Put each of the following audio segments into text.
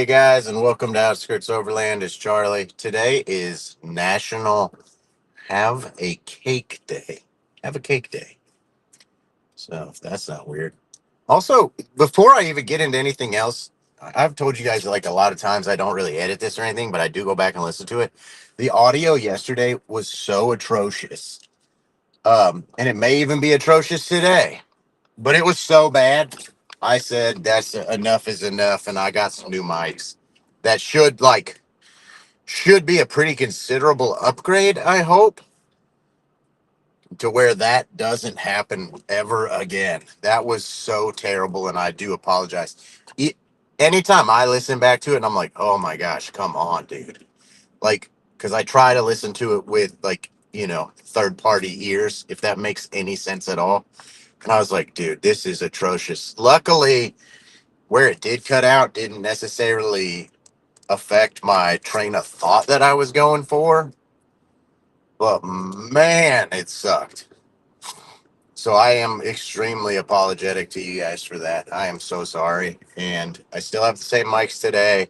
Hey guys, and welcome to Outskirts Overland. It's Charlie. Today is National Have a Cake Day. Have a Cake Day. So if that's not weird. Also, before I even get into anything else, I've told you guys like a lot of times I don't really edit this or anything, but I do go back and listen to it. The audio yesterday was so atrocious. And it may even be atrocious today, but it was so bad. I said that's enough is enough, and I got some new mics that should be a pretty considerable upgrade, I hope, to where that doesn't happen ever again. That was so terrible, and I do apologize. E- Anytime I listen back to it, and I'm like, oh my gosh, come on, dude. Like, because I try to listen to it with, like, third party ears, if that makes any sense at all. And I was like, dude, this is atrocious. Luckily, where it did cut out didn't necessarily affect my train of thought that I was going for. But man, it sucked. So I am extremely apologetic to you guys for that. I am so sorry. And I still have the same mics today.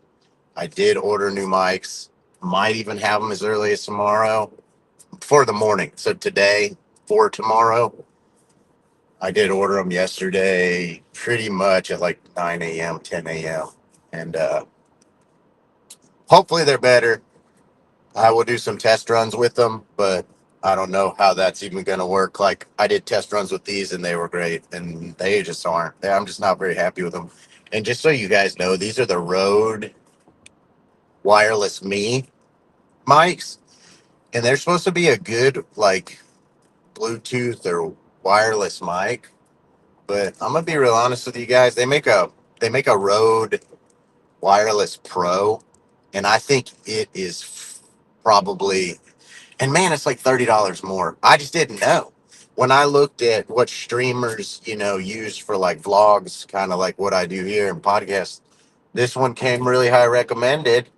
I did order new mics. Might even have them as early as tomorrow for the morning. So today for tomorrow. I did order them yesterday pretty much at like 9 a.m., 10 a.m. And hopefully they're better. I will do some test runs with them, but I don't know how that's even going to work. Like I did test runs with these and they were great, and they just aren't. I'm just not very happy with them. And just so you guys know, these are the Rode Wireless Me mics, and they're supposed to be a good like Bluetooth or wireless mic. But I'm gonna be real honest with you guys. They make a Rode Wireless Pro, and I think it is probably. And man, it's like $30 more. I just didn't know. When I looked at what streamers, use for like vlogs, kind of like what I do here in podcasts, this one came really high recommended.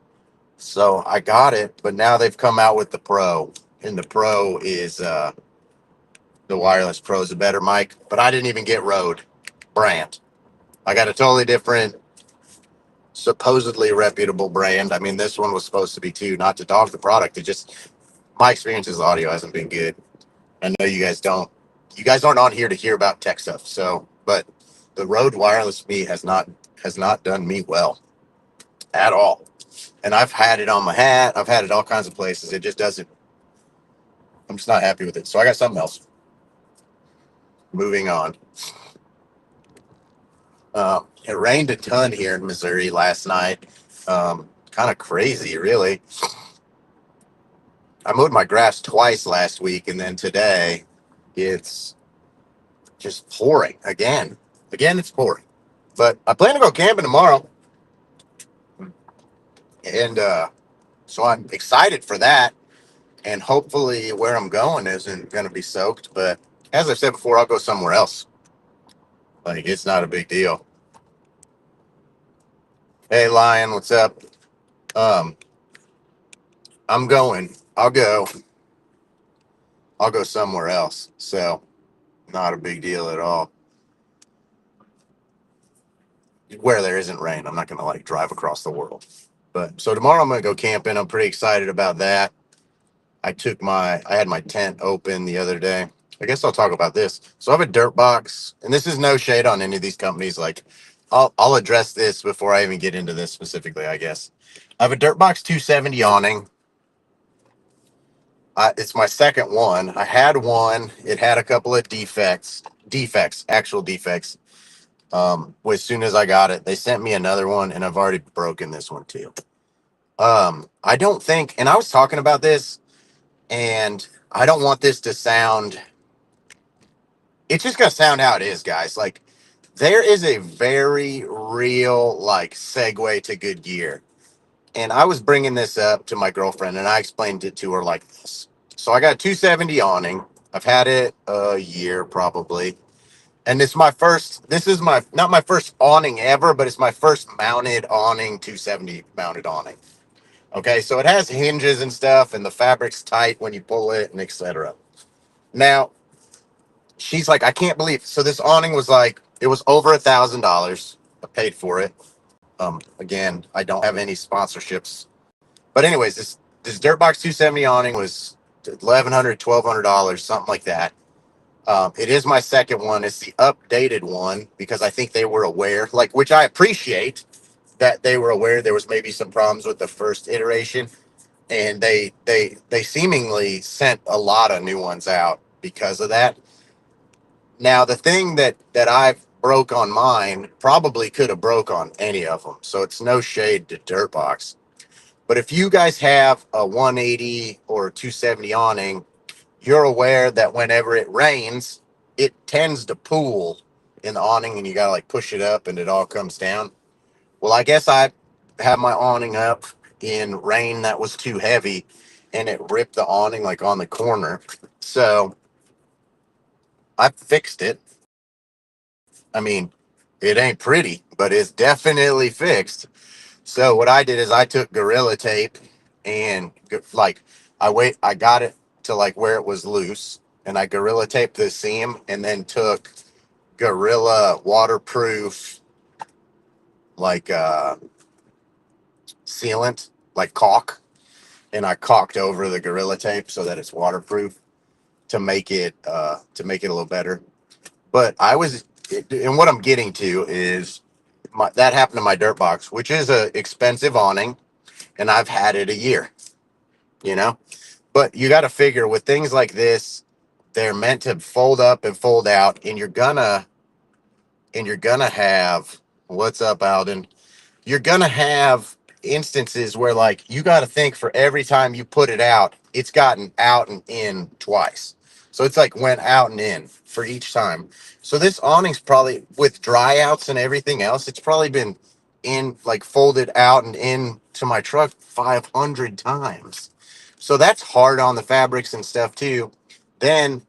So I got it, but now they've come out with the Pro. And the Pro is the Wireless Pro is a better mic, but I didn't even get Rode brand. I got a totally different, supposedly reputable brand. I mean, this one was supposed to be too, not to dog the product. It just, my experience with audio hasn't been good. I know you guys don't. You guys aren't on here to hear about tech stuff. So, but the Rode Wireless Me has not done me well at all. And I've had it on my hat. I've had it all kinds of places. It just doesn't. I'm just not happy with it. So I got something else. Moving on. It rained a ton here in Missouri last night. Kind of crazy, really. I mowed my grass twice last week, and then today it's just pouring again. Again, it's pouring. But I plan to go camping tomorrow. And so I'm excited for that. And hopefully, where I'm going isn't going to be soaked. But as I said before, I'll go somewhere else. Like, it's not a big deal. Hey, Lion, what's up? Um, I'm going. I'll go somewhere else. So, not a big deal at all. Where there isn't rain, I'm not going to like drive across the world. But so tomorrow I'm going to go camping. I'm pretty excited about that. I had my tent open the other day. I guess I'll talk about this. So I have a dirt box, and this is no shade on any of these companies. Like, I'll address this before I even get into this specifically, I guess. I have a dirt box 270 awning. It's my second one. I had one. It had a couple of actual defects. As soon as I got it, they sent me another one, and I've already broken this one too. I don't think, and I was talking about this, and I don't want this to sound. It's just gonna sound how it is, guys. Like, there is a very real like segue to good gear, and I was bringing this up to my girlfriend, and I explained it to her like this. So I got a 270 awning. I've had it a year probably, and it's my first. This is my not my first awning ever, but it's my first mounted awning, 270 mounted awning. Okay, so it has hinges and stuff, and the fabric's tight when you pull it, and etc. Now, she's like, I can't believe. So this awning was like, it was over $1,000. I paid for it. Again, I don't have any sponsorships. But anyways, this Dirtbox 270 awning was $1,100, something like that. It is my second one. It's the updated one because I think they were aware, like, which I appreciate that they were aware there was maybe some problems with the first iteration, and they seemingly sent a lot of new ones out because of that. Now, the thing that I've broke on mine probably could have broke on any of them, so it's no shade to Dirtbox. But if you guys have a 180 or 270 awning, you're aware that whenever it rains, it tends to pool in the awning, and you gotta like push it up, and it all comes down. Well, I guess I had my awning up in rain that was too heavy, and it ripped the awning like on the corner. So I fixed it. I mean, it ain't pretty, but it's definitely fixed. So what I did is I took Gorilla Tape and like I got it to like where it was loose, and I Gorilla Taped the seam, and then took Gorilla waterproof like sealant, like caulk, and I caulked over the Gorilla Tape so that it's waterproof to make it a little better. But and what I'm getting to is that happened to my dirt box, which is a expensive awning, and I've had it a year, you know. But you got to figure with things like this, they're meant to fold up and fold out, and you're gonna have what's up, Alden? You're gonna have instances where like you got to think for every time you put it out, it's gotten out and in twice. So it's like went out and in for each time. So this awning's probably with dry outs and everything else, it's probably been in like folded out and in to my truck 500 times. So that's hard on the fabrics and stuff too. Then,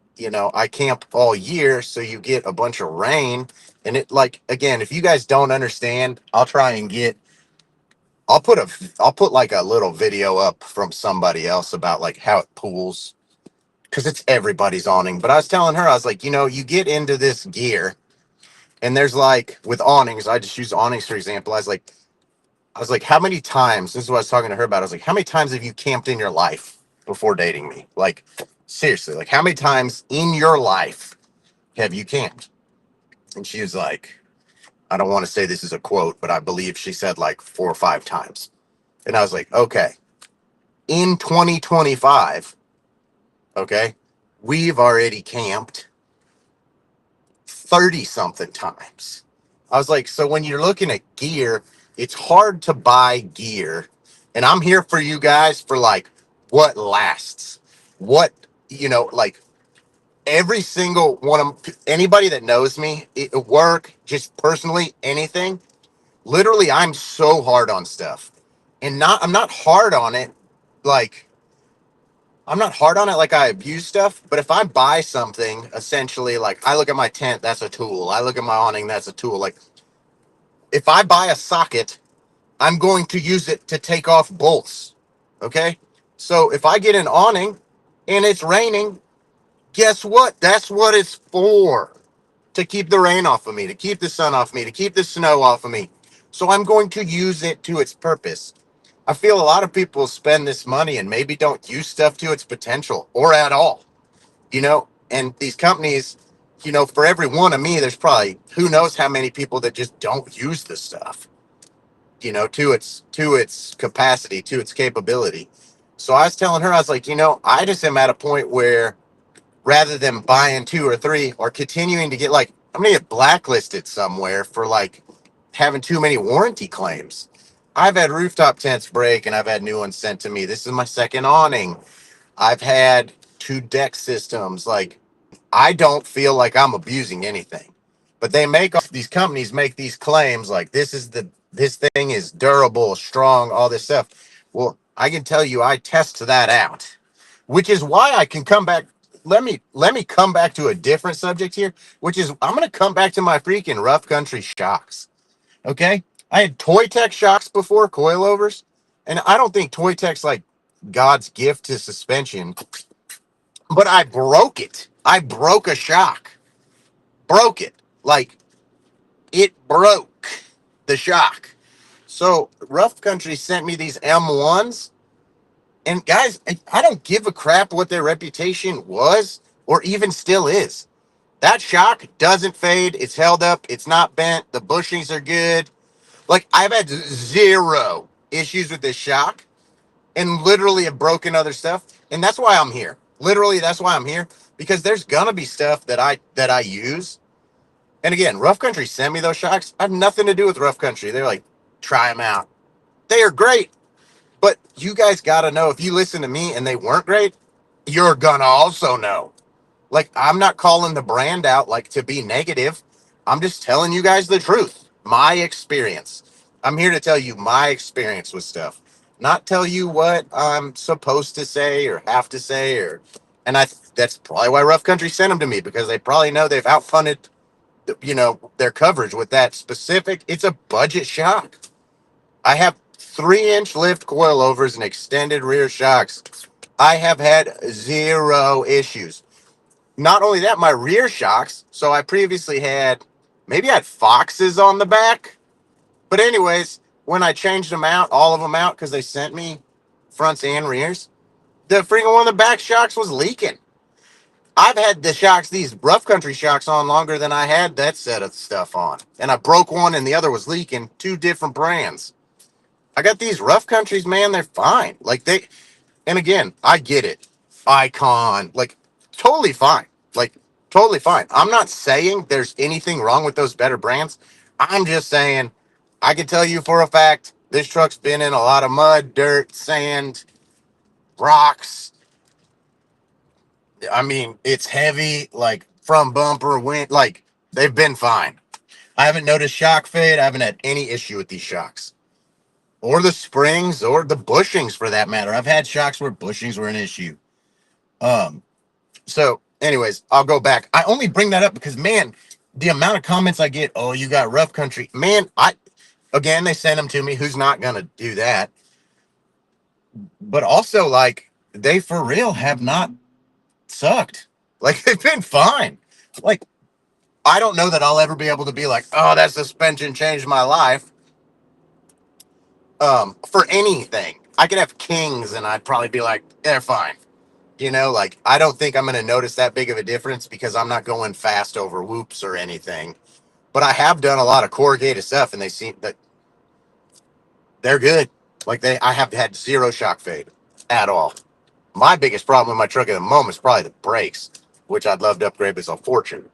I camp all year, so you get a bunch of rain. And it, like, again, if you guys don't understand, I'll put like a little video up from somebody else about like how it pools, because it's everybody's awning. But I was telling her, I was like, you get into this gear, and there's like with awnings, I just use awnings for example. I was like, how many times? This is what I was talking to her about. I was like, how many times have you camped in your life before dating me? Like, seriously, like how many times in your life have you camped? And she was like, I don't want to say this is a quote, but I believe she said like 4 or 5 times. And I was like, okay, in 2025, okay, we've already camped 30 something times. I was like, so when you're looking at gear, it's hard to buy gear. And I'm here for you guys for like what lasts. What, like every single one of anybody that knows me, work, just personally, anything. Literally, I'm so hard on stuff. And I'm not hard on it like I'm not hard on it like I abuse stuff, but if I buy something, essentially, like I look at my tent, that's a tool. I look at my awning, that's a tool. Like if I buy a socket, I'm going to use it to take off bolts. Okay. So if I get an awning and it's raining, guess what? That's what it's for. To keep the rain off of me, to keep the sun off me, to keep the snow off of me. So I'm going to use it to its purpose. I feel a lot of people spend this money and maybe don't use stuff to its potential or at all, and these companies, for every one of me, there's probably who knows how many people that just don't use the stuff, to its capacity, to its capability. So I was telling her, I was like, I just am at a point where rather than buying two or three or continuing to get like, I'm gonna get blacklisted somewhere for like having too many warranty claims. I've had rooftop tents break and I've had new ones sent to me. This is my second awning. I've had two deck systems. Like, I don't feel like I'm abusing anything, but these companies make these claims like this thing is durable, strong, all this stuff. Well, I can tell you, I test that out, which is why I can come back. Let me come back to a different subject here, which is I'm going to come back to my freaking rough country shocks. Okay, I had Toy Tech shocks before, coilovers, and I don't think Toy Tech's like God's gift to suspension, but I broke it. I broke a shock. Broke it. Like it broke the shock. So Rough Country sent me these M1s, and guys, I don't give a crap what their reputation was or even still is. That shock doesn't fade. It's held up. It's not bent. The bushings are good. Like, I've had zero issues with this shock, and literally have broken other stuff. And that's why I'm here. Literally, that's why I'm here, because there's gonna be stuff that I use. And again, Rough Country sent me those shocks. I have nothing to do with Rough Country. They're like, try them out. They are great. But you guys got to know, if you listen to me and they weren't great, you're going to also know. Like, I'm not calling the brand out like to be negative. I'm just telling you guys the truth, my experience. I'm here to tell you my experience with stuff, not tell you what I'm supposed to say or have to say. And that's probably why Rough Country sent them to me, because they probably know they've outfunded, their coverage with that specific. It's a budget shock. I have 3-inch lift coilovers and extended rear shocks. I have had zero issues. Not only that, my rear shocks. So I previously had, maybe I had Foxes on the back. But anyways, when I changed them out, all of them out, because they sent me fronts and rears, the freaking one of the back shocks was leaking. I've had the shocks, these Rough Country shocks, on longer than I had that set of stuff on. And I broke one and the other was leaking. Two different brands. I got these Rough Countries, man. They're fine. And again, I get it. Icon, like, totally fine. Like, totally fine. I'm not saying there's anything wrong with those better brands. I'm just saying, I can tell you for a fact, this truck's been in a lot of mud, dirt, sand, rocks. I mean, it's heavy, like, from bumper, wind. Like, they've been fine. I haven't noticed shock fade. I haven't had any issue with these shocks, or the springs, or the bushings for that matter. I've had shocks where bushings were an issue. Um, so anyways, I'll go back. I only bring that up because, man, the amount of comments I get, oh, you got Rough Country. Man, again, they send them to me. Who's not gonna do that? But also, like, they for real have not sucked. Like, they've been fine. Like, I don't know that I'll ever be able to be like, oh, that suspension changed my life. For anything. I could have Kings and I'd probably be like, they're fine. Like, I don't think I'm going to notice that big of a difference because I'm not going fast over whoops or anything. But I have done a lot of corrugated stuff, and they seem that they're good. Like, I have had zero shock fade at all. My biggest problem with my truck at the moment is probably the brakes, which I'd love to upgrade, but it's a fortune.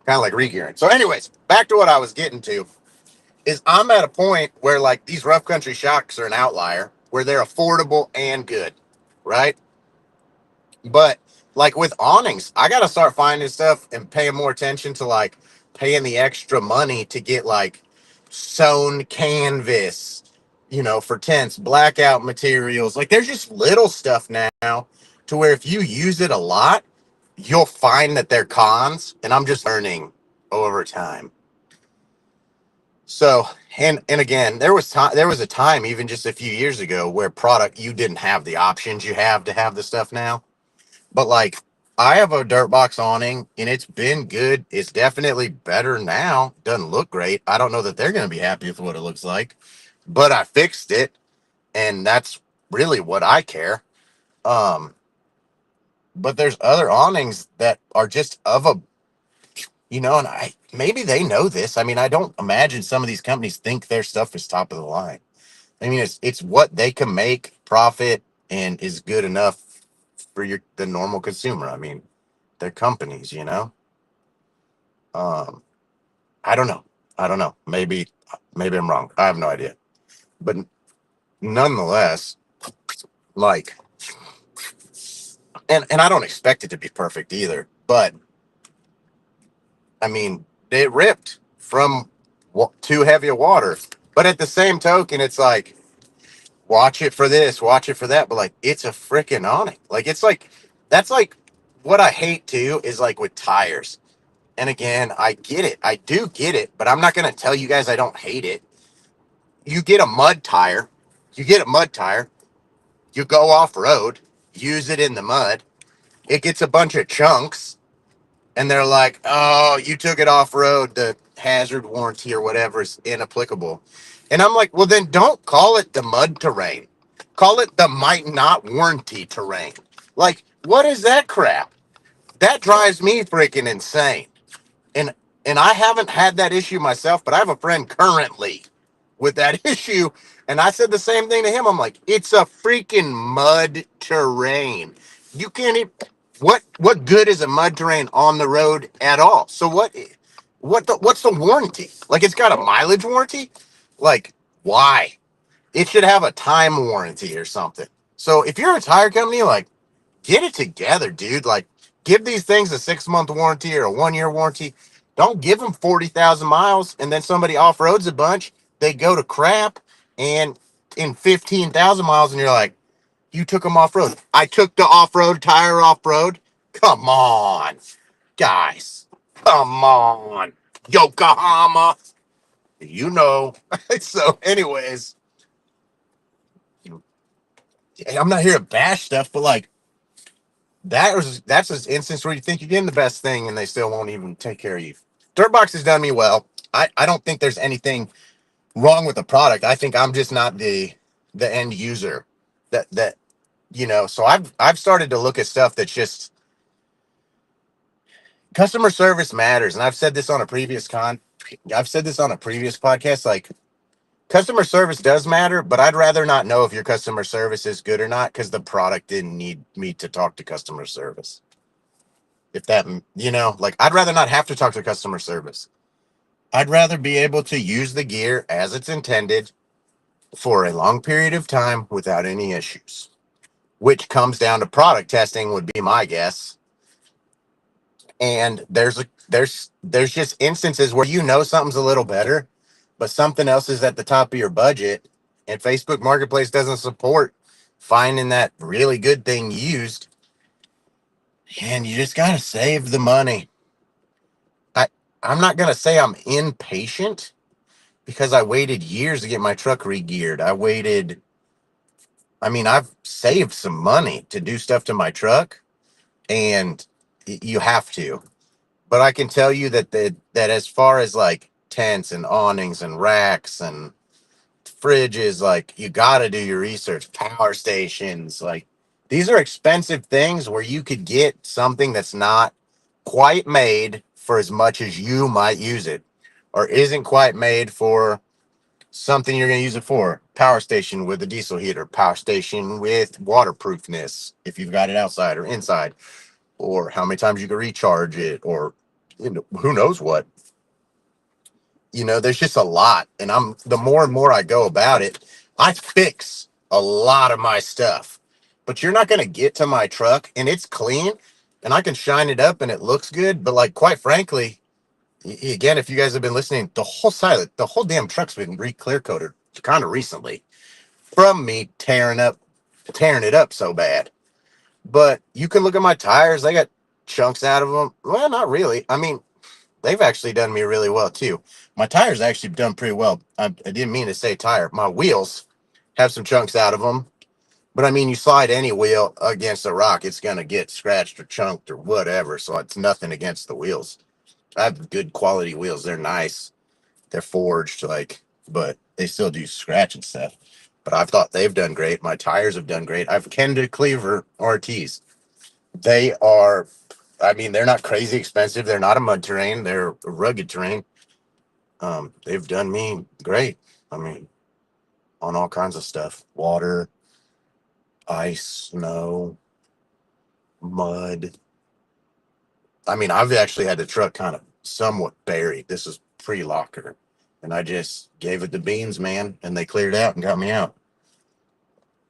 Kind of like regearing. So anyways, back to what I was getting to is, I'm at a point where, like, these Rough Country shocks are an outlier, where they're affordable and good, right? But, like, with awnings, I gotta start finding stuff and paying more attention to, like, paying the extra money to get, like, sewn canvas, for tents, blackout materials. Like, there's just little stuff now to where if you use it a lot, you'll find that they're cons, and I'm just learning over time. So, and again, there was a time, even just a few years ago, where product, you didn't have the options you have to have the stuff now. But, like, I have a dirt box awning, and it's been good. It's definitely better now. Doesn't look great. I don't know that they're going to be happy with what it looks like, but I fixed it, and that's really what I care. Um, but there's other awnings that are just of a, and maybe they know this. I mean, I don't imagine some of these companies think their stuff is top of the line. I mean, it's what they can make profit and is good enough for the normal consumer. I mean, they're companies. Um, I don't know. I don't know. Maybe I'm wrong. I have no idea. But nonetheless, like, and I don't expect it to be perfect either. But I mean, it ripped from too heavy a water. But at the same token, it's like, watch it for this, watch it for that. But, like, it's a freaking awning. Like, it's like, that's like what I hate too, is like with tires. And again, I get it. I do get it, but I'm not going to tell you guys I don't hate it. You get a mud tire, you get a mud tire, you go off road, use it in the mud, it gets a bunch of chunks, and they're like, oh, you took it off road. hazard warranty or whatever is inapplicable. And I'm like, well, then don't call it the mud terrain. Call it the might not warranty terrain. Like, what is that crap? That drives me freaking insane. And I haven't had that issue myself, but I have a friend currently with that issue. And I said the same thing to him. I'm like, it's a freaking mud terrain. You can't even, what good is a mud terrain on the road at all? So what's the warranty? Like, it's got a mileage warranty? Like, why? It should have a time warranty or something. So if you're a tire company, like, get it together, dude. Like, give these things a 6 month warranty or a 1 year warranty. Don't give them 40,000 miles and then somebody off roads a bunch. They go to crap and in 15,000 miles, and you're like, you took them off road. I took the off road tire off road. Come on, guys. Come on. Yokohama. You know. So, anyways, I'm not here to bash stuff, but like, that's an instance where you think you're getting the best thing and they still won't even take care of you. Dirtbox has done me well. I don't think there's anything wrong with the product. I think I'm just not the end user that so I've started to look at stuff that's just customer service matters. And I've said this on a previous podcast, like, customer service does matter, but I'd rather not know if your customer service is good or not because the product didn't need me to talk to customer service. If that, like, I'd rather not have to talk to customer service. I'd rather be able to use the gear as it's intended for a long period of time without any issues, which comes down to product testing, would be my guess. And there's just instances where something's a little better, but something else is at the top of your budget, and Facebook Marketplace doesn't support finding that really good thing used, and you just gotta save the money. I I'm not gonna say I'm impatient because I waited years to get my truck re-geared. I've saved some money to do stuff to my truck, and you have to. But I can tell you that as far as like tents and awnings and racks and fridges, like, you got to do your research. Power stations, like, these are expensive things where you could get something that's not quite made for as much as you might use it, or isn't quite made for something you're going to use it for. Power station with a diesel heater, power station with waterproofness if you've got it outside or inside, or how many times you can recharge it, or who knows what. There's just a lot. And the more and more I go about it, I fix a lot of my stuff. But you're not going to get to my truck and it's clean and I can shine it up and it looks good. But, like, quite frankly, again, if you guys have been listening, the whole damn truck's been clear coated kind of recently from me tearing it up so bad. But you can look at my tires; they got chunks out of them. Well, not really. I mean, they've actually done me really well too. My tires actually done pretty well. I didn't mean to say tire. My wheels have some chunks out of them, but I mean, you slide any wheel against a rock, it's gonna get scratched or chunked or whatever. So it's nothing against the wheels. I have good quality wheels. They're nice. They're forged, like, but they still do scratch and stuff. But I've thought they've done great. My tires have done great. I've Kenda Cleaver RTs. They are, they're not crazy expensive. They're not a mud terrain. They're a rugged terrain. They've done me great. I mean, on all kinds of stuff: water, ice, snow, mud. I've actually had the truck kind of somewhat buried. This is pre-locker, and I just gave it the beans, man, and they cleared out and got me out.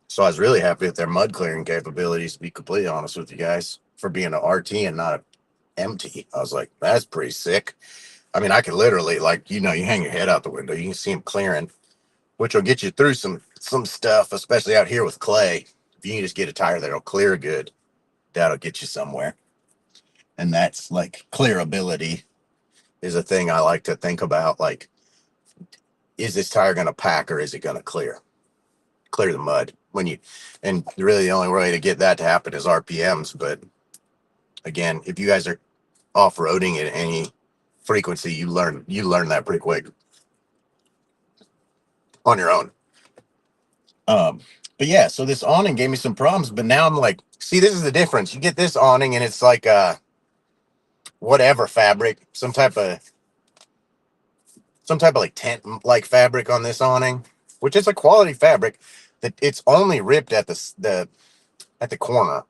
So I was really happy with their mud clearing capabilities, to be completely honest with you guys, for being an RT and not an MT. I was like, that's pretty sick. I could literally, like, you hang your head out the window, you can see them clearing, which will get you through some stuff, especially out here with clay. If you can just get a tire that'll clear good, that'll get you somewhere. And that's, like, clearability is a thing I like to think about. Like, is this tire going to pack or is it going to clear the mud? And really the only way to get that to happen is RPMs. But again, if you guys are off-roading at any frequency, you learn that pretty quick on your own. Um, but yeah, so this awning gave me some problems, but now I'm like, see, this is the difference. You get this awning and it's like whatever fabric, some type of like tent like fabric on this awning, which is a quality fabric that it's only ripped at the corner.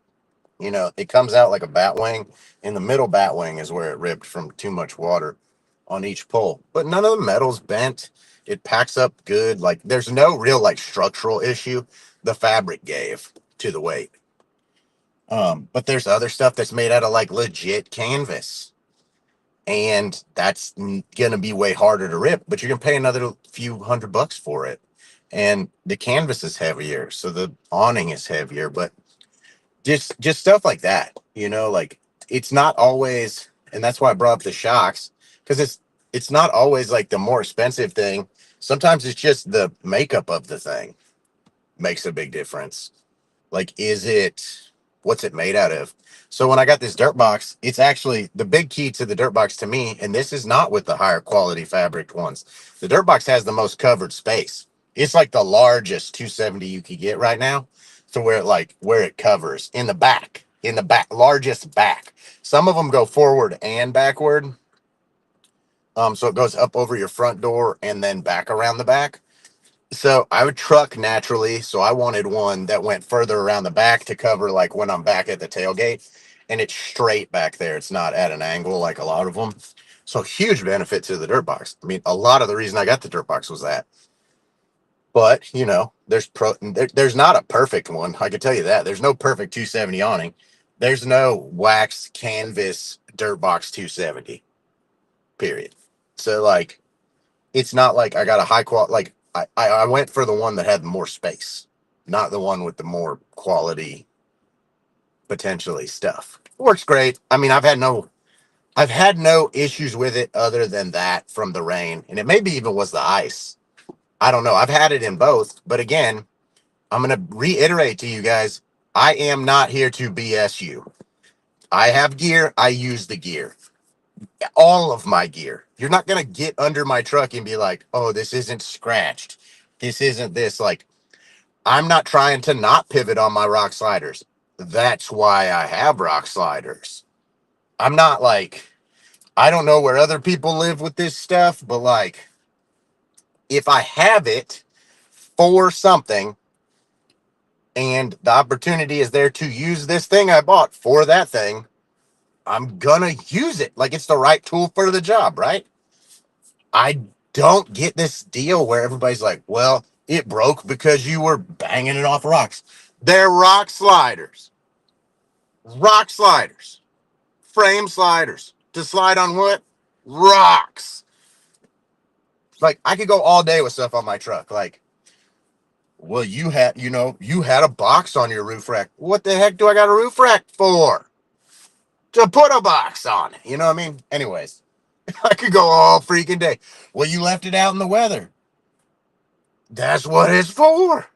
It comes out like a bat wing. In the middle bat wing is where it ripped from too much water on each pole. But none of the metal's bent. It packs up good. Like there's no real like structural issue. The fabric gave to the weight. But there's other stuff that's made out of like legit canvas. And that's gonna be way harder to rip, but you're gonna pay another few $100 for it. And the canvas is heavier, so the awning is heavier, but just stuff like that, like it's not always, and that's why I brought up the shocks, because it's not always like the more expensive thing. Sometimes it's just the makeup of the thing makes a big difference. Like, what's it made out of? So when I got this dirt box, it's actually the big key to the dirt box to me, and this is not with the higher quality fabric ones. The dirt box has the most covered space. It's like the largest 270 you could get right now, to where it covers in the back, largest back. Some of them go forward and backward. So it goes up over your front door and then back around the back. So I would truck naturally. So I wanted one that went further around the back to cover like when I'm back at the tailgate, and it's straight back there. It's not at an angle like a lot of them. So huge benefit to the dirt box. I mean, a lot of the reason I got the dirt box was that. But there's not a perfect one. I can tell you that. There's no perfect 270 awning. There's no wax canvas dirt box 270. Period. So like it's not like I got a high quality. Like I went for the one that had more space, not the one with the more quality potentially stuff. Works great. I mean, I've had no issues with it other than that from the rain, and it maybe even was the ice. I don't know. I've had it in both, but again, I'm gonna reiterate to you guys, I am not here to BS you. I have gear. I use the gear. All of my gear. You're not going to get under my truck and be like, oh, this isn't scratched. This isn't this. Like, I'm not trying to not pivot on my rock sliders. That's why I have rock sliders. I'm not like, I don't know where other people live with this stuff, but like, if I have it for something and the opportunity is there to use this thing I bought for that thing, I'm gonna use it. Like, it's the right tool for the job, right? I don't get this deal where everybody's like, well, it broke because you were banging it off rocks. They're rock sliders. Rock sliders. Frame sliders. To slide on what? Rocks. Like, I could go all day with stuff on my truck. Like, well, you had a box on your roof rack. What the heck do I got a roof rack for? To put a box on it. You know what I mean? Anyways, I could go all freaking day. Well, you left it out in the weather. That's what it's for.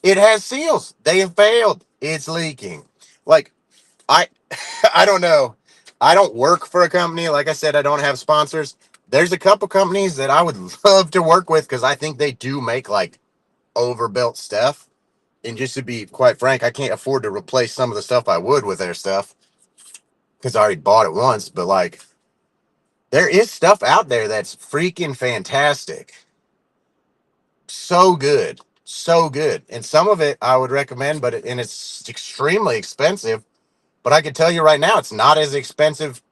It has seals. They have failed. It's leaking. Like, I I don't know. I don't work for a company. Like I said, I don't have sponsors. There's a couple companies that I would love to work with because I think they do make like overbuilt stuff. And just to be quite frank, I can't afford to replace some of the stuff I would with their stuff because I already bought it once. But like, there is stuff out there that's freaking fantastic. So good, so good. And some of it I would recommend, and it's extremely expensive. But I can tell you right now, it's not as expensive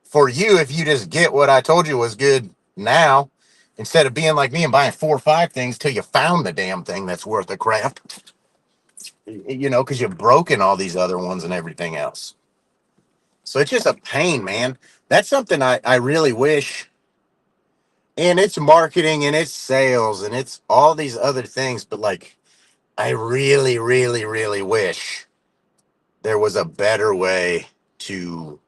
for you if you just get what I told you was good now, instead of being like me and buying 4 or 5 things till you found the damn thing that's worth a crap. Because you've broken all these other ones and everything else. So it's just a pain, man. That's something I really wish. And it's marketing and it's sales and it's all these other things, but like, I really, really, really wish there was a better way to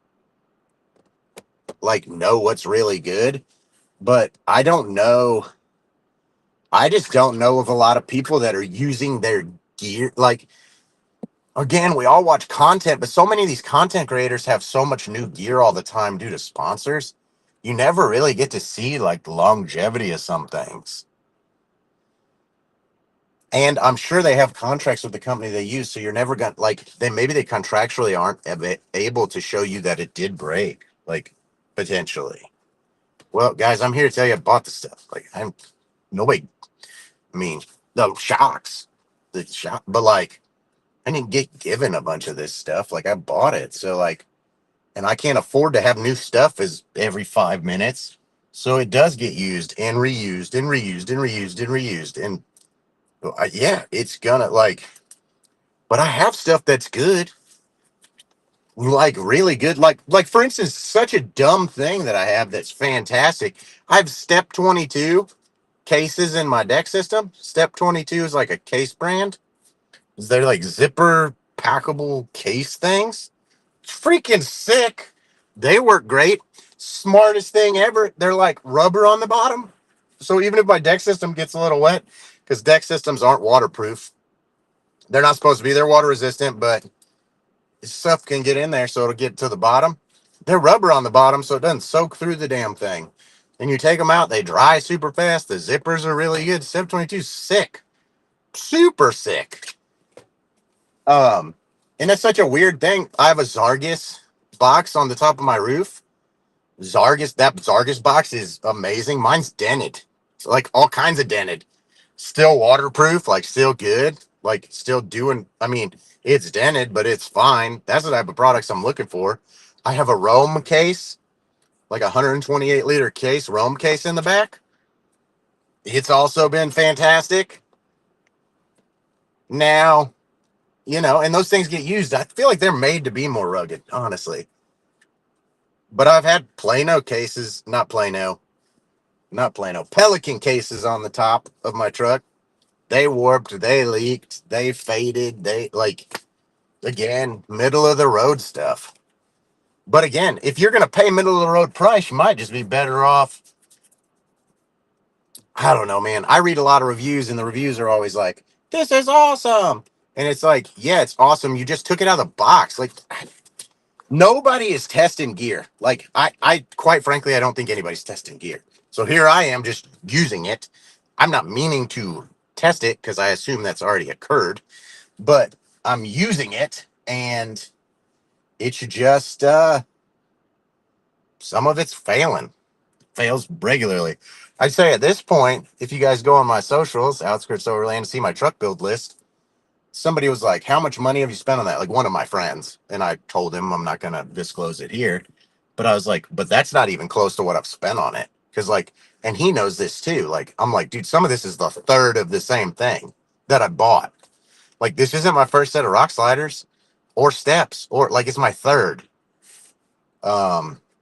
like know what's really good. But I don't know. I just don't know of a lot of people that are using their gear. Like, again, we all watch content, but so many of these content creators have so much new gear all the time due to sponsors. you never really get to see like the longevity of some things. And I'm sure they have contracts with the company they use, so you're never gonna like they maybe they contractually aren't able to show you that it did break, like potentially. Well, guys, I'm here to tell you I bought the stuff. Like I'm nobody. I mean, the shocks, the shock, but like I didn't get given a bunch of this stuff. Like I bought it, so like, and I can't afford to have new stuff as every 5 minutes. So it does get used and reused and reused and reused and reused. And yeah, it's gonna like, but I have stuff that's good, like really good. Like for instance, such a dumb thing that I have that's fantastic. I have Step 22 cases in my deck system. Step 22 is like a case brand. They're like zipper packable case things. It's freaking sick. They work great. Smartest thing ever. They're like rubber on the bottom. So even if my deck system gets a little wet, because deck systems aren't waterproof, they're not supposed to be. They're water resistant, but stuff can get in there, so it'll get to the bottom. They're rubber on the bottom, so it doesn't soak through the damn thing. And you take them out, they dry super fast. The zippers are really good. 722 is sick, super sick. Um, and that's such a weird thing. I have a Zargus box on the top of my roof. That Zargus box is amazing. Mine's dented. It's like all kinds of dented. Still waterproof, like still good, like still doing. I mean, it's dented, but it's fine. That's the type of products I'm looking for. I have a Rome case, like a 128-liter case, Rome case in the back. It's also been fantastic. Now, and those things get used. I feel like they're made to be more rugged, honestly. But I've had Plano cases, not Plano, Pelican cases on the top of my truck. They warped, they leaked, they faded, they like, again, middle of the road stuff. But again, if you're going to pay middle of the road price, you might just be better off. I don't know, man. I read a lot of reviews, and the reviews are always like, this is awesome. And it's like, yeah, it's awesome. You just took it out of the box. Like, nobody is testing gear. Like, I quite frankly, I don't think anybody's testing gear. So here I am just using it. I'm not meaning to test it because I assume that's already occurred, but I'm using it, and it's just some of it's fails regularly. I'd say at this point, if you guys go on my socials, Outskirts Overland, see my truck build list, somebody was like, how much money have you spent on that? Like one of my friends. And I told him I'm not going to disclose it here. But I was like, but that's not even close to what I've spent on it. Cause like, and he knows this too. Like, I'm like, dude, some of this is the third of the same thing that I bought. Like, this isn't my first set of rock sliders or steps, or like it's my third.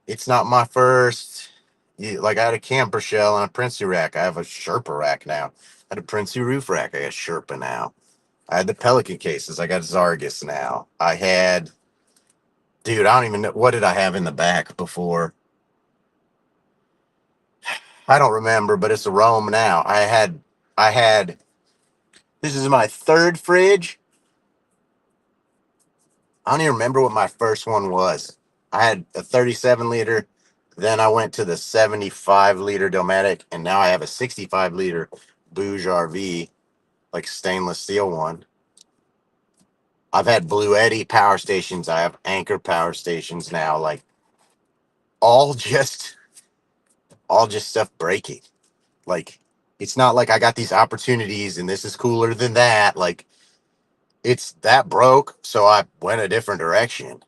It's not my first. Like I had a camper shell and a Princey rack. I have a Sherpa rack now. I had a Princey roof rack. I got Sherpa now. I had the Pelican cases. I got Zargus now. Dude, I don't even know what did I have in the back before. I don't remember, but it's a Rome now. I had. This is my third fridge. I don't even remember what my first one was. I had a 37 liter. Then I went to the 75 liter Dometic, and now I have a 65 liter Bouge RV, like stainless steel one. I've had Blue Eddy power stations. I have Anchor power stations now. Like all just all just stuff breaking. Like it's not like I got these opportunities and this is cooler than that. Like it's that broke, so I went a different direction.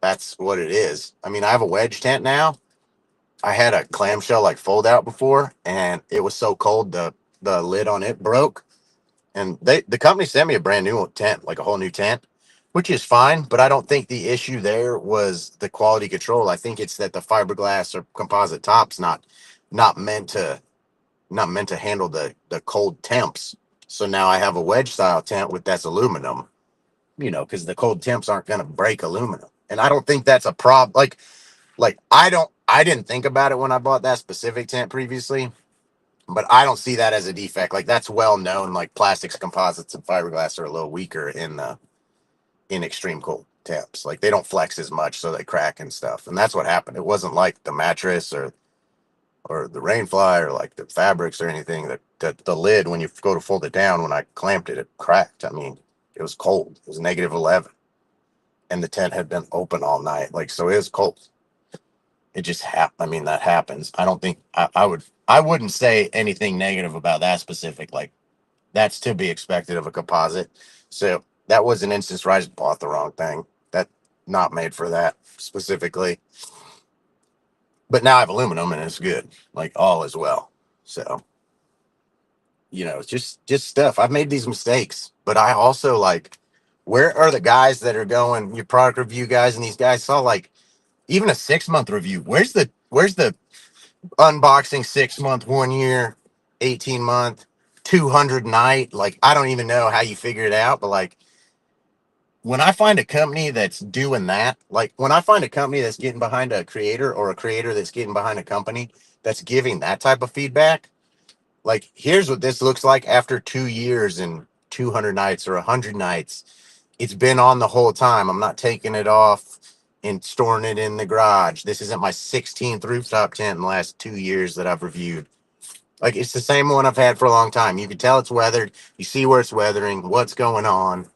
That's what it is. I mean, I have a wedge tent now. I had a clamshell like fold out before, and it was so cold the lid on it broke. And the company sent me a brand new tent, like a whole new tent, which is fine. But I don't think the issue there was the quality control. I think it's that the fiberglass or composite top's not meant to not meant to handle the cold temps. So now I have a wedge style tent with that's aluminum, because the cold temps aren't going to break aluminum. And I don't think that's a problem. Like I didn't think about it when I bought that specific tent previously, but I don't see that as a defect. Like that's well known. Like plastics, composites, and fiberglass are a little weaker in extreme cold. temps. Like they don't flex as much, so they crack and stuff. And that's what happened. It wasn't like the mattress or the Rainfly or like the fabrics or anything. That the lid, when you go to fold it down, when I clamped it, it cracked. I mean, it was cold. It was -11, and the tent had been open all night. Like so, it was cold. It just happened. I mean, that happens. I don't think I wouldn't say anything negative about that specific. Like that's to be expected of a composite. So that was an instance where I just bought the wrong thing. That not made for that specifically. But now I have aluminum and it's good. Like all is well. So it's just stuff. I've made these mistakes, but I also like where are the guys that are going, your product review guys, and these guys saw like even a 6 month review. Where's the unboxing 6 month, 1 year, 18 month, 200 night? Like I don't even know how you figure it out, but like when I find a company that's doing that, like when I find a company that's getting behind a creator or a creator that's getting behind a company that's giving that type of feedback, like here's what this looks like after 2 years and 200 nights or 100 nights. It's been on the whole time. I'm not taking it off and storing it in the garage. This isn't my 16th rooftop tent in the last 2 years that I've reviewed. Like it's the same one I've had for a long time. You can tell it's weathered. You see where it's weathering, what's going on.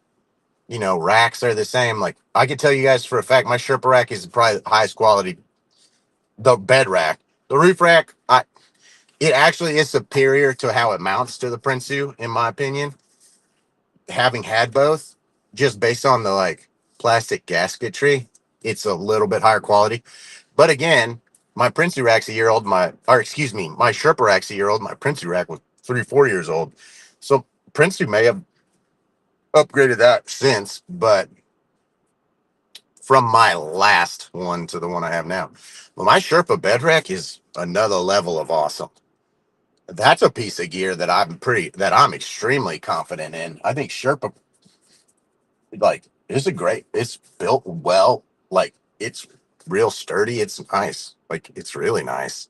Racks are the same. Like I can tell you guys for a fact, my Sherpa rack is probably the highest quality. The bed rack, the roof rack, it actually is superior to how it mounts to the Prinsu, in my opinion. Having had both, just based on the like plastic gasketry, it's a little bit higher quality. But again, my Prinsu rack's a year old. Or excuse me, my Sherpa rack's a year old. My Prinsu rack was 3, 4 years old. So Prinsu may have upgraded that since, but from my last one to the one I have now. But my Sherpa bed rack is another level of awesome. That's a piece of gear that I'm extremely confident in. I think Sherpa like it's built well. Like it's real sturdy. It's nice. Like it's really nice.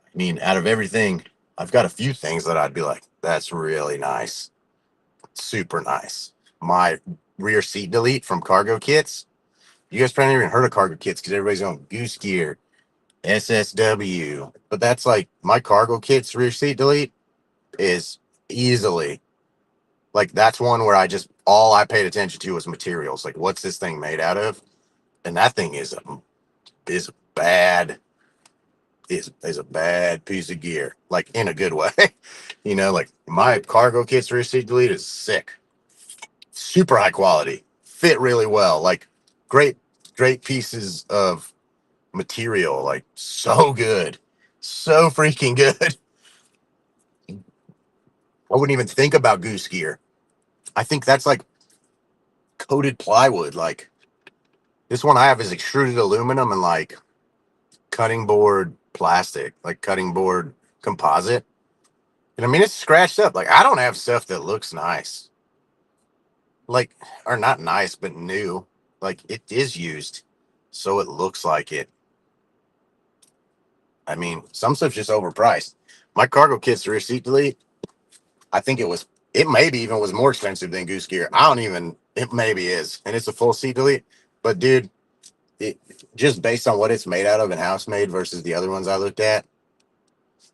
I mean, out of everything, I've got a few things that I'd be like, that's really nice. Super nice. My rear seat delete from Cargo Kits. You guys probably never even heard of Cargo Kits because everybody's going Goose Gear, SSW. But that's like my Cargo Kits rear seat delete is easily like that's one where all I paid attention to was materials. Like what's this thing made out of? And that thing is bad is a bad piece of gear, like in a good way. Like my Cargo Kits rear seat delete is sick. Super high quality. Fit really well. Like great, great pieces of material. Like so good. So freaking good. I wouldn't even think about Goose Gear. I think that's like coated plywood. Like this one I have is extruded aluminum and like cutting board plastic, like cutting board composite. And I mean, it's scratched up. Like I don't have stuff that looks nice, like or not nice, but new. Like it is used, so it looks like it. I mean, some stuff's just overpriced. My Cargo Kit's rear seat delete. I think it maybe even was more expensive than Goose Gear. I don't even. It maybe is, and it's a full seat delete. But dude, it just based on what it's made out of and how it's made versus the other ones I looked at,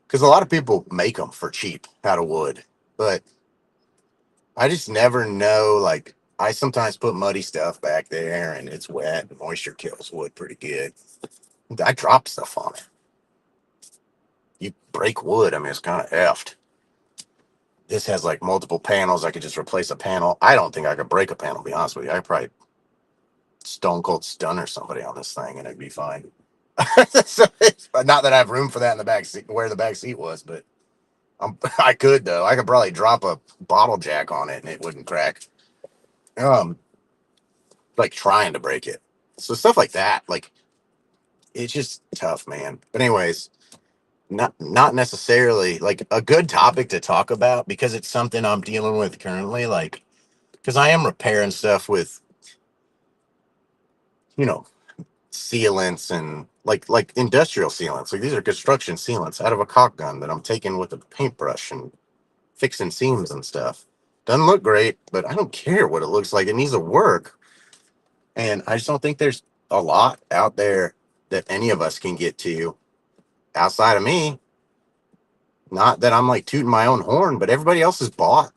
because a lot of people make them for cheap out of wood, but I just never know. Like I sometimes put muddy stuff back there and it's wet. The moisture kills wood pretty good. I drop stuff on it. You break wood. I mean, it's kind of effed. This has like multiple panels. I could just replace a panel. I don't think I could break a panel, to be honest with you. I could probably stone cold stunner somebody on this thing and it'd be fine. So not that I have room for that in the back seat where the back seat was, but I could though. I could probably drop a bottle jack on it and it wouldn't crack. Um, like trying to break it. So stuff like that, like it's just tough, man. But anyways, not necessarily like a good topic to talk about because it's something I'm dealing with currently. Like, because I am repairing stuff with you know sealants and like industrial sealants. Like these are construction sealants out of a caulk gun that I'm taking with a paintbrush and fixing seams and stuff. Doesn't look great, but I don't care what it looks like. It needs to work. And I just don't think there's a lot out there that any of us can get to outside of me. Not that I'm like tooting my own horn, but everybody else is bought.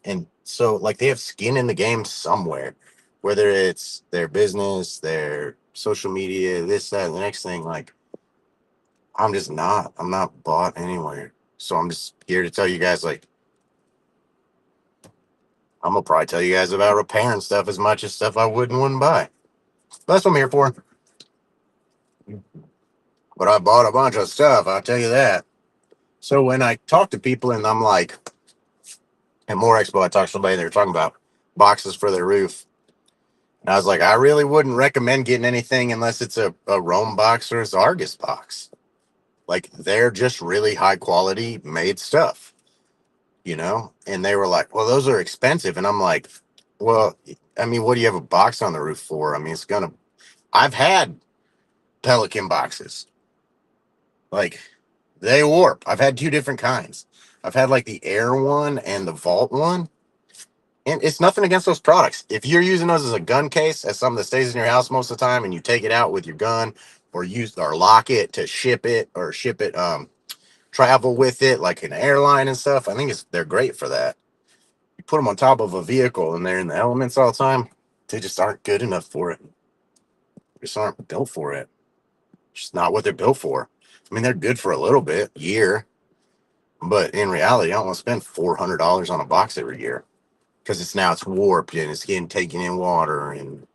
And so, like, they have skin in the game somewhere, whether it's their business, their social media, this, that, and the next thing. Like, I'm not bought anywhere. So I'm just here to tell you guys, like, I'm gonna probably tell you guys about repairing stuff as much as stuff I wouldn't buy. That's what I'm here for. But I bought a bunch of stuff, I'll tell you that. So when I talk to people and I'm like, at More Expo, I talked to somebody and they were talking about boxes for their roof. And I was like, I really wouldn't recommend getting anything unless it's a Rome box or a Zargus box. Like, they're just really high quality made stuff, you know? And they were like, well, those are expensive. And I'm like, well, I mean, what do you have a box on the roof for? I mean, I've had Pelican boxes. Like, they warp. I've had two different kinds. I've had like the Air one and the Vault one. And it's nothing against those products. If you're using those as a gun case, as something that stays in your house most of the time, and you take it out with your gun, or use or lock it to ship it, travel with it like an airline and stuff, I think they're great for that. You put them on top of a vehicle and they're in the elements all the time, they just aren't good enough for it. They just aren't built for it. It's just not what they're built for. I mean, they're good for a little bit, year, but in reality, I don't want to spend $400 on a box every year because it's warped and it's getting taken in water and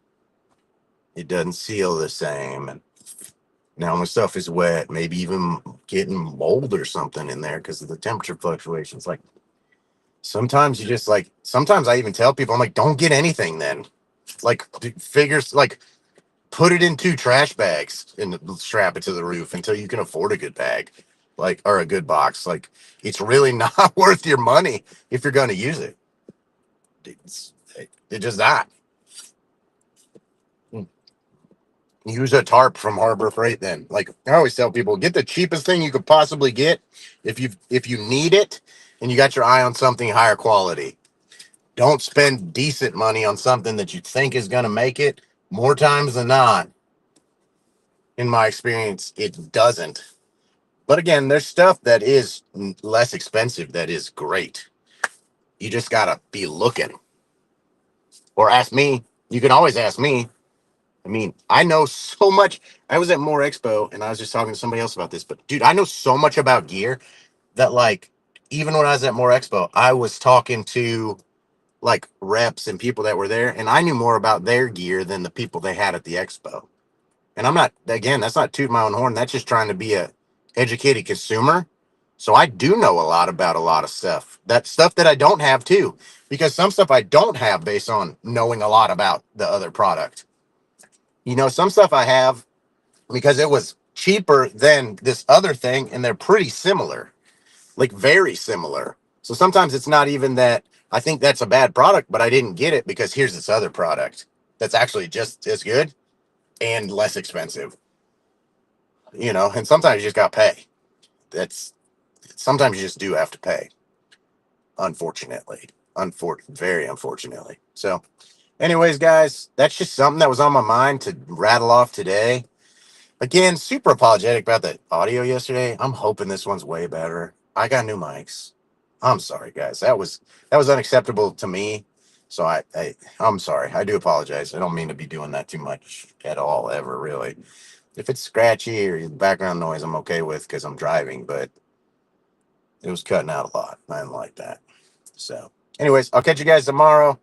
it doesn't seal the same. And now my stuff is wet, maybe even getting mold or something in there because of the temperature fluctuations. Like, sometimes you just like, sometimes I even tell people, I'm like, don't get anything then. Like, figures, like, put it in two trash bags and strap it to the roof until you can afford a good bag, like, or a good box. Like, it's really not worth your money if you're going to use it. It's, it just not. Use a tarp from Harbor Freight then. Like, I always tell people, get the cheapest thing you could possibly get if you need it and you got your eye on something higher quality. Don't spend decent money on something that you think is going to make it. More times than not, in my experience, it doesn't. But again, there's stuff that is less expensive that is great. You just got to be looking. Or ask me. You can always ask me. I mean, I know so much. I was at More Expo and I was just talking to somebody else about this, but dude, I know so much about gear that, like, even when I was at More Expo, I was talking to like reps and people that were there, and I knew more about their gear than the people they had at the expo. And I'm not, again, that's not toot my own horn. That's just trying to be a educated consumer. So I do know a lot about a lot of stuff. That stuff that I don't have too, because some stuff I don't have based on knowing a lot about the other product. You know, some stuff I have because it was cheaper than this other thing, and they're pretty similar, like very similar. So sometimes it's not even that I think that's a bad product, but I didn't get it because here's this other product that's actually just as good and less expensive, you know, and sometimes you just got to pay. That's sometimes you just do have to pay, unfortunately. Very unfortunately. So, anyways, guys, that's just something that was on my mind to rattle off today. Again, super apologetic about the audio yesterday. I'm hoping this one's way better. I got new mics. I'm sorry, guys. That was unacceptable to me. So I'm sorry. I do apologize. I don't mean to be doing that too much at all, ever really. If it's scratchy or background noise, I'm okay with because I'm driving, but it was cutting out a lot. I didn't like that. So, anyways, I'll catch you guys tomorrow.